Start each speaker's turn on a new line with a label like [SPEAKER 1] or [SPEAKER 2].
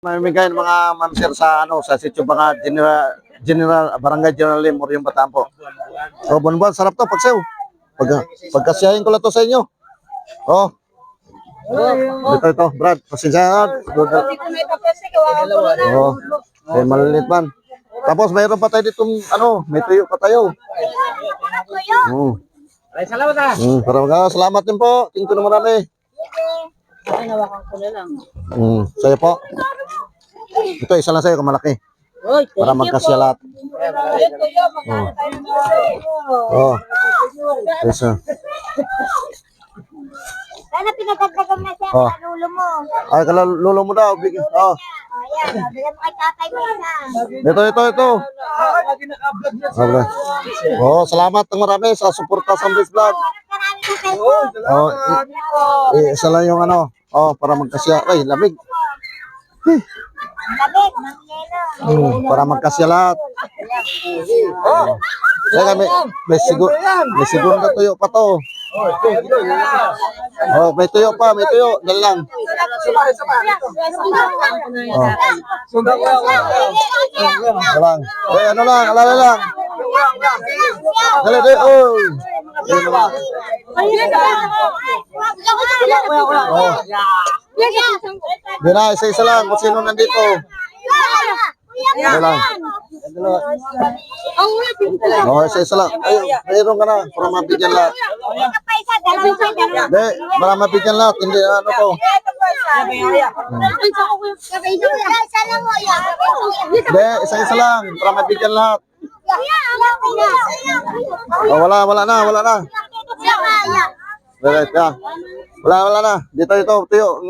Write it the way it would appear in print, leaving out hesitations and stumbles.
[SPEAKER 1] Mamimigay ng mga mamsir sa sa Sitio Banga Barangay General Lim, Oriong Bataan po. So, buwan-buwan, sarap to, pagsaw. Pagkasiyahin ko lang to sa inyo. Oh. Ito, Brad, pasensya. Oh. Eh, malilit man. Tapos, mayroon pa tayo ditong, may tuyo pa tayo. Salamat din po. Tingko na marami.
[SPEAKER 2] Hinawakan ko na lang.
[SPEAKER 1] Sa'yo po. Ito, isa lang sa'yo kung malaki. Para magkasya lahat. Oh. Isa.
[SPEAKER 3] Sana pinagdagdagan na siya sa lulo mo.
[SPEAKER 1] Ay, lulo mo daw. Oh.
[SPEAKER 3] Ayan, bigyan mo kay tatay mo isa.
[SPEAKER 1] Ito. Okay. Oh, salamat ng marami sa suporta sa Ambis Vlog.
[SPEAKER 3] Marami sa Facebook.
[SPEAKER 1] Oh, isa lang yung para magkasya. Ay, lamig.
[SPEAKER 3] Labig, mangyelo.
[SPEAKER 1] Para magkasya lahat. Kaya may siguro na tuyo pa to. Oh, may tuyo pa, dali lang. Dalang. Alala lang. Dali, oy. Di na, isa-isa lang kung sino nandito. Dali lang. Oh, isa-isa lang. Ayun, mayroon ka na para mabigyan lahat. Hindi, para mabigyan lahat. Hindi, to. Hindi, isa-isa lang para mabigyan lahat. Oh, wala na. Wala na. Dito, tuyo.